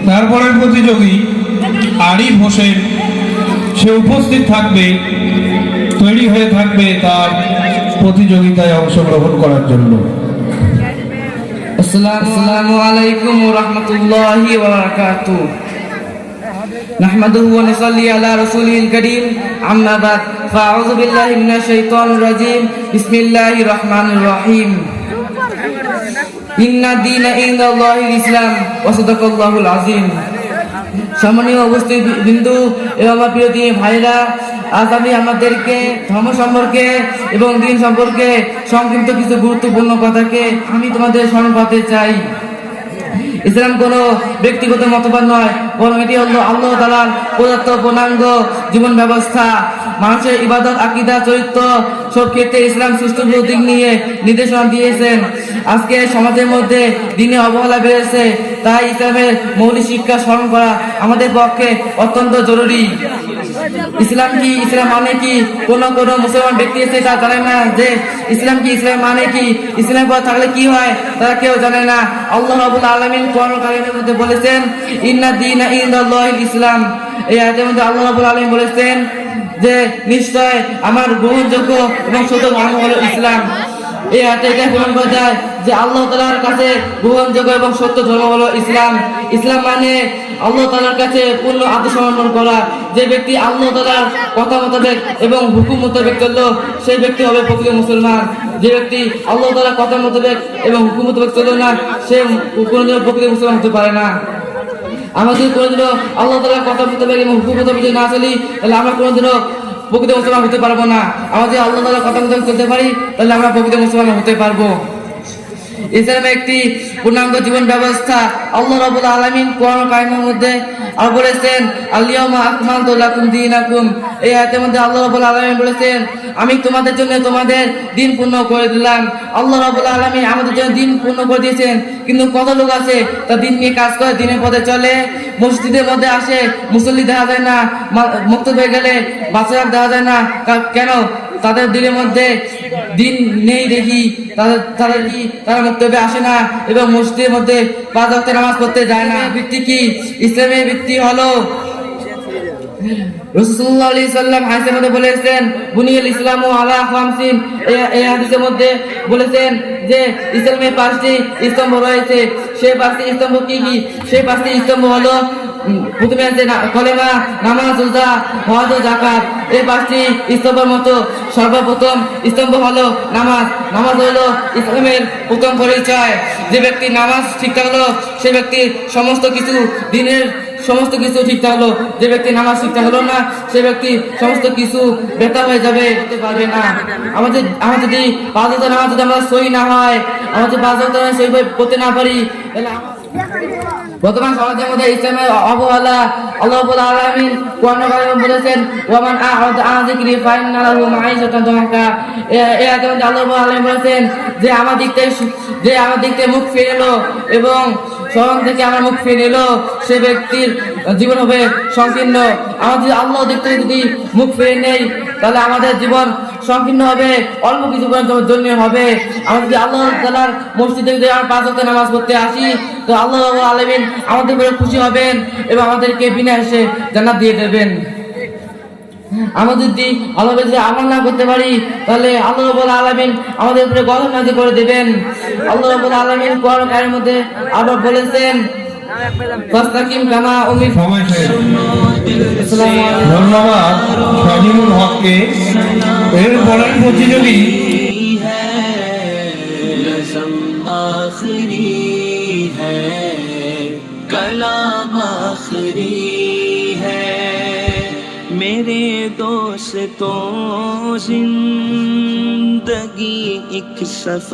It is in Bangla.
তারপরের প্রতিযোগী আরিফ হোসেন, সে উপস্থিত থাকবে, তৈরি হয়ে থাকবে তার প্রতিযোগিতায় অংশগ্রহণ করার জন্য। আসসালামু আলাইকুম ওয়া রাহমাতুল্লাহি ওয়া বারাকাতুহু। নাহমাদুহু ওয়া নুসাল্লি আলা রাসূলিল কারীম, আম্মা বাদ, ফাআউযু বিল্লাহি মিনাশ শাইতানির রাজীম, বিসমিল্লাহির রহমানির রহিম। ইন্না দীনা ইনদাল্লাহিল ইসলাম ওয়া সাদাকাল্লাহুল আযীম। সম্মানীয় উপস্থিত বিন্দু এবং আমার প্রিয় দিনী ভাইরা, আজ আমি আমাদেরকে ধর্ম সম্পর্কে এবং দিন সম্পর্কে সংক্ষিপ্ত কিছু গুরুত্বপূর্ণ কথাকে আমি তোমাদের স্মরণ করতে চাই। ইসলাম কোনো ব্যক্তিগত মতবাদ নয়, বরং এটি হলো আল্লাহ তাআলার প্রদত্ত পূর্ণাঙ্গ জীবন ব্যবস্থা। মানুষের ইবাদত, আকীদা, চরিত্র সব ক্ষেত্রে ইসলাম সুষ্ঠু দিক নিয়ে নির্দেশনা দিয়েছেন। আজকে সমাজের মধ্যে দিনে অবহেলা বেড়েছে, তাই ইসলামের মৌলিক শিক্ষা স্মরণ করা আমাদের পক্ষে অত্যন্ত জরুরি। ইসলাম কি, ইসলাম মানে কি, কোন মুসলমান ব্যক্তি এসে তা জানে না যে ইসলাম কি, ইসলাম মানে কি, ইসলাম পর থাকলে কি হয় তারা কেউ জানে না। আল্লাহ রাব্বুল আলামিন কোরআন কারীমের মধ্যে বলেছেন, ইন্না দীনা ইনদাল্লাহিল ইসলাম। এই আয়াতের মধ্যে আল্লাহ রাব্বুল আলামিন বলেছেন যে নিশ্চয় আমার গ্রহণযোগ্য এবং সত্য ধর্ম হলো ইসলাম। এই আয়াতে এটা প্রমাণ করা যায় যে আল্লাহ তাআলার কাছে গ্রহণযোগ্য এবং সত্য ধর্ম হলো ইসলাম। ইসলাম মানে আল্লাহ তাআলার কাছে পূর্ণ আত্মসমর্পণ করা। যে ব্যক্তি আল্লাহ তাআলার কথা মোতাবেক এবং হুকুম মোতাবেক চললো, সেই ব্যক্তি হবে প্রকৃত মুসলমান। যে ব্যক্তি আল্লাহ তাআলার কথা মোতাবেক এবং হুকুম মোতাবেক চললো না, সে কোনোদিনও প্রকৃত মুসলমান হতে পারে না। আমরা যদি কোনোদিনও আল্লাহ তাআলার কথা মোতাবেক এবং হুকুম মোতাবেক না চলি, তাহলে আমরা কোনোদিনও প্রকৃত মুসলমান হতে পারবো না। আমরা যদি আল্লাহ তাআলার কথা মোতাবেক চলতে পারি, তাহলে আমরা প্রকৃত মুসলমান হতে পারবো। ইসলাম একটি পূর্ণাঙ্গ জীবন ব্যবস্থা। আল্লাহ রাব্বুল আলামিন কোরআন কারীমের মধ্যে বলেছেন, আল-ইয়াউমা আকমালতু লাকুম দীনাকুম। এই আয়াতের মধ্যে আল্লাহ রাব্বুল আলামিন বলেছেন, আমি তোমাদের জন্য তোমাদের দিন পূর্ণ করে দিলাম। আল্লাহ রাব্বুল আলামিন আমাদের জন্য দিন পূর্ণ করে দিয়েছেন, কিন্তু কত লোক আছে তা দিন নিয়ে কাজ করে, দিনের পথে চলে, মসজিদের মধ্যে আসে, মুসল্লি দেখা যায় না, মুক্তবে গেলে বাচ্চারা দেখা যায় না। কেন? তাদের দিনের মধ্যে দিন নেই দেখি তারা মুক্তবে আসে না এবং মসজিদের মধ্যে 5 ওয়াক্ত নামাজ পড়তে যায় না। ভিত্তি কি? ইসলামের ভিত্তি হলো রাসূল সাল্লাল্লাহু আলাইহি সাল্লাম হাদিসের মধ্যে বলেছেন, বুনিয়াল ইসলামু আলা খামসিন। এই হাদিসের মধ্যে বলেছেন যে ইসলামের 5টি স্তম্ভ রয়েছে। সেই 5টি স্তম্ভ কি কি? সেই 5টি স্তম্ভ হলো, প্রথমে আছে কলেমা, নামাজ, রোজা, হজ ও যাকাত। এই 5টি স্তম্ভের মতো সর্বপ্রথম স্তম্ভ হলো নামাজ। নামাজ হলো ইসলামের প্রথম পরিচয়। যে ব্যক্তি নামাজ ঠিক থাকলো, সে ব্যক্তি সমস্ত কিছু, দিনের সমস্ত কিছু ঠিক থাকলো। যে ব্যক্তি নামাজ ঠিক থাকলো না, সে ব্যক্তি সমস্ত কিছু বেতা হয়ে যাবে, হতে পারবে না। আমাদের যদি 5 ওয়াক্ত নামাজ যদি আমরা সহি না হয়, আমাদের 5 ওয়াক্ত নামাজ সহি পড়তে না পারি, তাহলে বর্তমান সমাজের মধ্যে ইসলামের অবহেলা। আল্লাহ রাব্বুল আলামিন কোরআনে বলেছেন, ওয়ামান আ'রাদা আন যিকরি ফাইন্না লাহু মাঈশাতান দানকা। এই আয়াতে আল্লাহ রাব্বুল আলামিন বলেছেন যে আমার দিক থেকে মুখ ফিরে এলো এবং স্মরণ থেকে আমার মুখ ফিরে এলো, সে ব্যক্তির জীবন হবে সংকীর্ণ। আমাদের আল্লাহর দিক থেকে যদি মুখ ফিরে নেই, তাহলে আমাদের জীবন সংকীর্ণ হবে, অল্প কিছু জন্য হবে। আমরা যদি আল্লাহ তাআলার মসজিদে যদি আমরা 5 ওয়াক্ত নামাজ পড়তে আসি, তো আল্লাহ রাব্বুল আলামিন আমাদের উপরে খুশি হবেন এবং আমাদেরকে বিনাশে জান্নাত দিয়ে দেবেন। আমরা যদি আল্লাহকে যদি আমল না করতে পারি, তাহলে আল্লাহ রাব্বুল আলামিন আমাদের উপরে গজব নাযিল করে দেবেন। আল্লাহ রাব্বুল আলামিন কোরআন কারীমের মধ্যে আবার বলেছেন, ফাস্তাকিম কামা উমির। ধন্যবাদ শাহিনুল হককে। এর পরের প্রতিযোগী कलाम आखिरी है मेरे दोस्तों, जिंदगी एक सफर